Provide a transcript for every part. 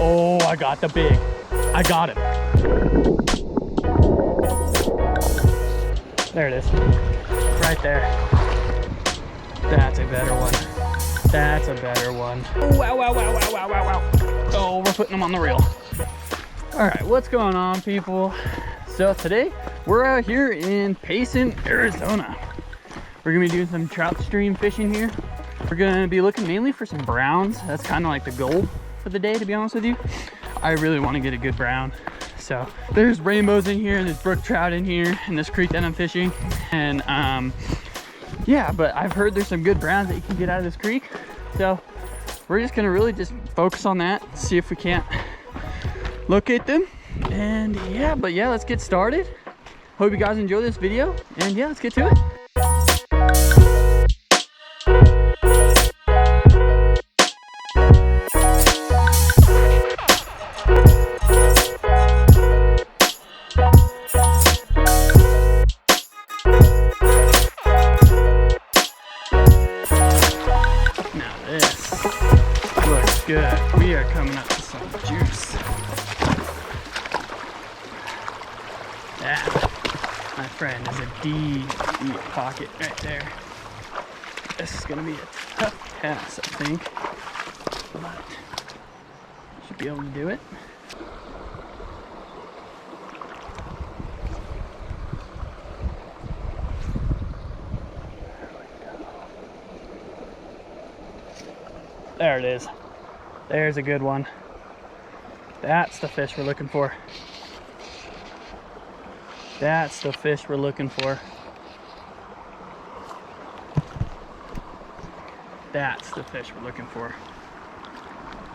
Oh, I got the big. I got him. There it is. Right there. That's a better one. That's a better one. Oh, wow, wow, wow, wow, wow, wow, wow. Oh, we're putting them on the reel. All right, what's going on, people? So today we're out here in Payson, Arizona. We're gonna be doing some trout stream fishing here. We're gonna be looking mainly for some browns. That's kind of like the goal for the day, to be honest with you. I really want to get a good brown. So there's rainbows in here, and there's brook trout in here, in this creek that I'm fishing. And yeah, but I've heard there's some good browns that you can get out of this creek. So we're just gonna really just focus on that, see if we can't locate them. And yeah, but yeah, let's get started. Hope you guys enjoy this video, and yeah, let's get to it. Now this looks good. We are coming up to some juice. That, my friend, is a deep pocket right there. This is gonna be a tough cast, I think, but should be able to do it. There it is. There's a good one. That's the fish we're looking for. That's the fish we're looking for. That's the fish we're looking for.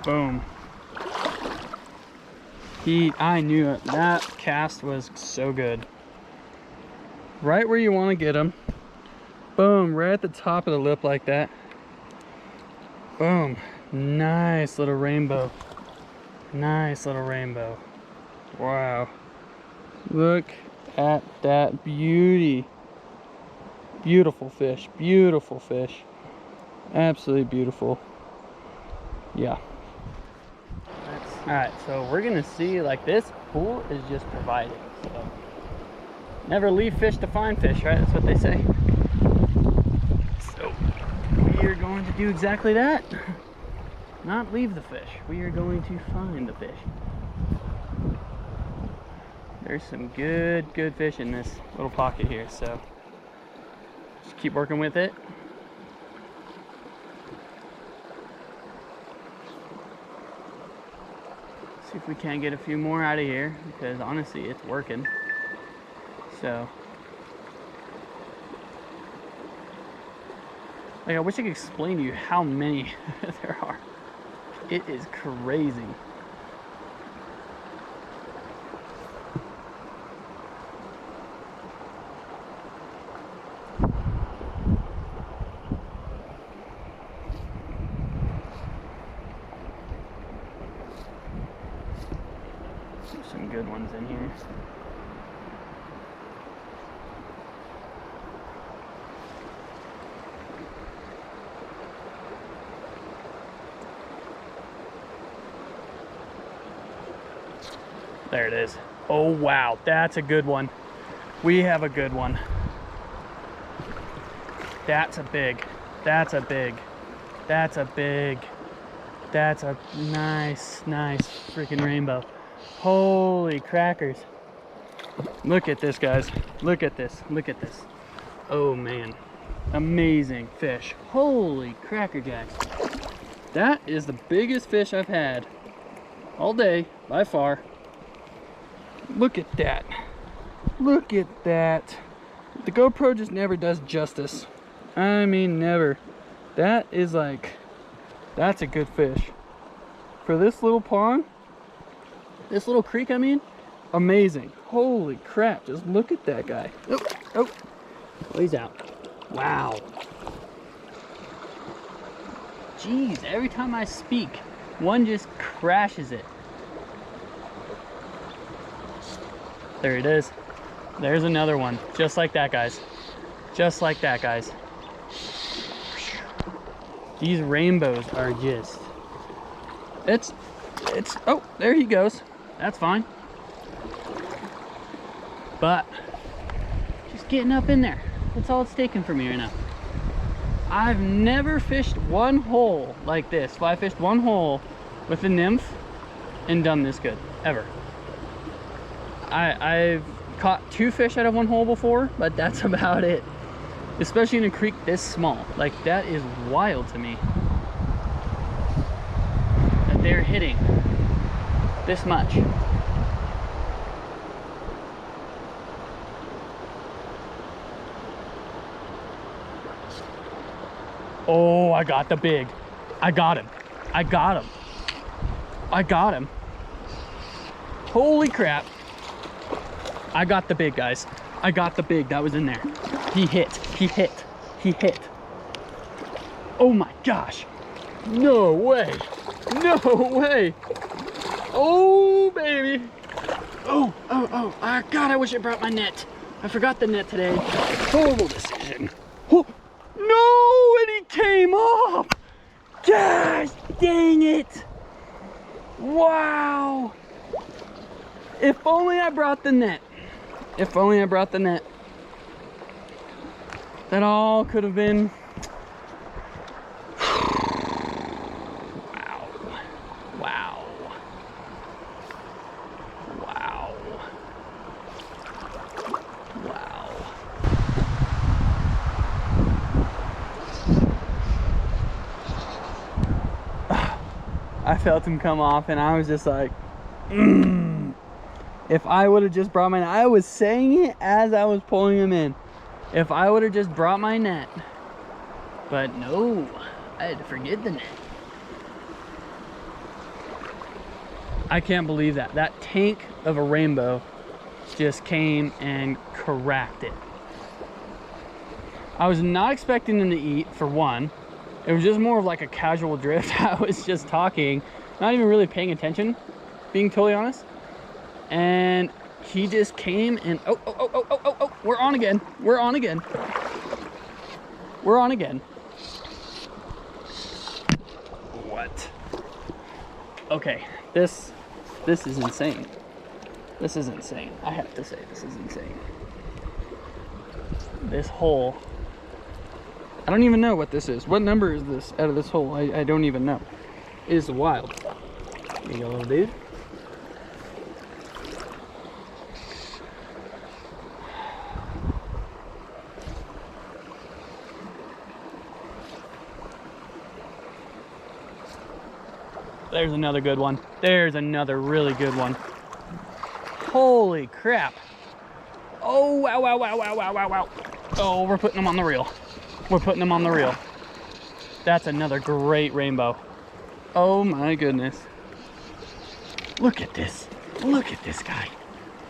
Boom. I knew it. That cast was so good. Right where you want to get them. Boom, right at the top of the lip like that. Boom. Nice little rainbow. Nice little rainbow. Wow. Look at that beauty. Beautiful fish. Beautiful fish. Absolutely beautiful. Yeah. Alright, so we're gonna see, like, this pool is just providing. So never leave fish to find fish, right? That's what they say. So we are going to do exactly that. Not leave the fish. We are going to find the fish. There's some good fish in this little pocket here, so just keep working with it. See if we can't get a few more out of here, because honestly it's working. So like, I wish I could explain to you how many there are. It is crazy. There's some good ones in here. There it is. Oh wow, that's a good one. We have a good one. That's a big. That's a big. That's a big. That's a nice freaking rainbow. Holy crackers. Look at this, guys. Look at this. Look at this. Oh man. Amazing fish. Holy cracker jacks. That is the biggest fish I've had all day by far. Look at that. Look at that. The GoPro just never does justice. I mean, never. That is like, that's a good fish. For this little pond, this little creek, I mean, amazing. Holy crap, just look at that guy. Oh, he's out. Wow. Jeez, every time I speak, one just crashes it. There it is. There's another one. Just like that, guys. Just like that, guys. These rainbows are just... It's, oh, there he goes. That's fine. But just getting up in there. That's all it's taking for me right now. I've never fished one hole like this. Well, I fished one hole with a nymph and done this good, ever. I've caught 2 fish out of one hole before, but that's about it. Especially in a creek this small. Like, that is wild to me. That they're hitting this much. Oh, I got the big. I got him. I got him. I got him. Holy crap. I got the big, guys. I got the big. That was in there. He hit. He hit. He hit. Oh my gosh. No way. No way. Oh, baby. Oh, oh, oh. God, I wish I brought my net. I forgot the net today. Horrible decision. Oh, no, and he came off. Gosh, dang it. Wow. If only I brought the net. If only I brought the net. That all could have been. Wow. Wow. Wow. Wow. I felt him come off and I was just like, If I would have just brought my net, I was saying it as I was pulling him in. If I would have just brought my net, but no, I had to forget the net. I can't believe that. That tank of a rainbow just came and cracked it. I was not expecting them to eat, for one. It was just more of like a casual drift. I was just talking, not even really paying attention, being totally honest. And he just came and oh, we're on again. We're on again. We're on again. What? Okay, this is insane. This is insane. I have to say, this is insane. This hole, I don't even know what this is. What number is this out of this hole? I don't even know. It is wild. There you go, little dude. There's another good one. There's another really good one. Holy crap. Oh, wow, wow, wow, wow, wow, wow, wow. Oh, we're putting them on the reel. We're putting them on the reel. That's another great rainbow. Oh my goodness. Look at this. Look at this guy.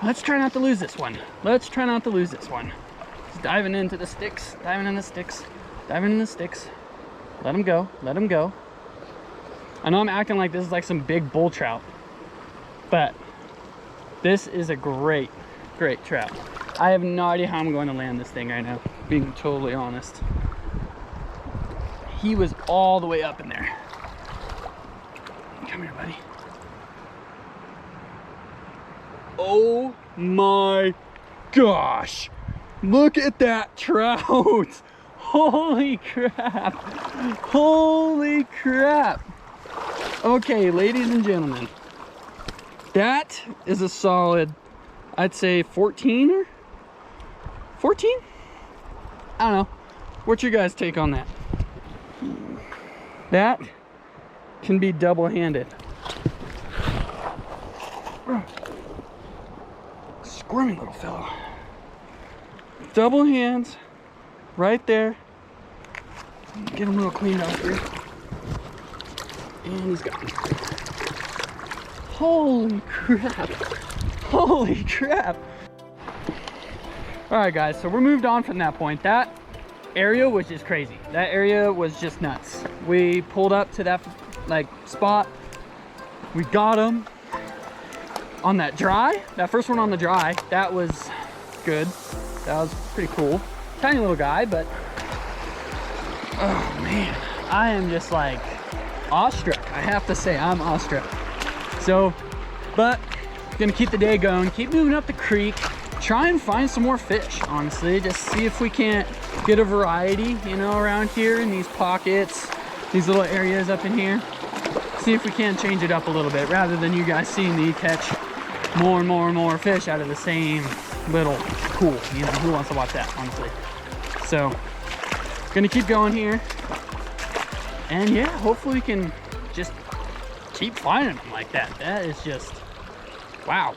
Let's try not to lose this one. Let's try not to lose this one. He's diving into the sticks, diving in the sticks, diving in the sticks. Let him go, let him go. I know I'm acting like this is like some big bull trout, but this is a great, great trout. I have no idea how I'm going to land this thing right now, being totally honest. He was all the way up in there. Come here, buddy. Oh my gosh. Look at that trout. Holy crap. Holy crap. Okay, ladies and gentlemen, that is a solid, I'd say 14 or 14? I don't know. What's your guys' take on that? That can be double-handed. Squirmy little fellow. Double hands right there. Get him a little cleaned up here. And he's gone. Holy crap. Holy crap. All right, guys, so we're moved on from that point. That area was just crazy. That area was just nuts. We pulled up to that like spot. We got him on that dry. That first one on the dry, that was good. That was pretty cool. Tiny little guy, but oh man, I am just like awestruck. I have to say, I'm awestruck. So, but gonna keep the day going, keep moving up the creek, try and find some more fish, honestly. Just see if we can't get a variety, you know, around here in these pockets, these little areas up in here. See if we can change it up a little bit, rather than you guys seeing me catch more and more and more fish out of the same little pool. You know, who wants to watch that, honestly? So, gonna keep going here. And yeah, hopefully we can just keep finding them like that. That is just, wow.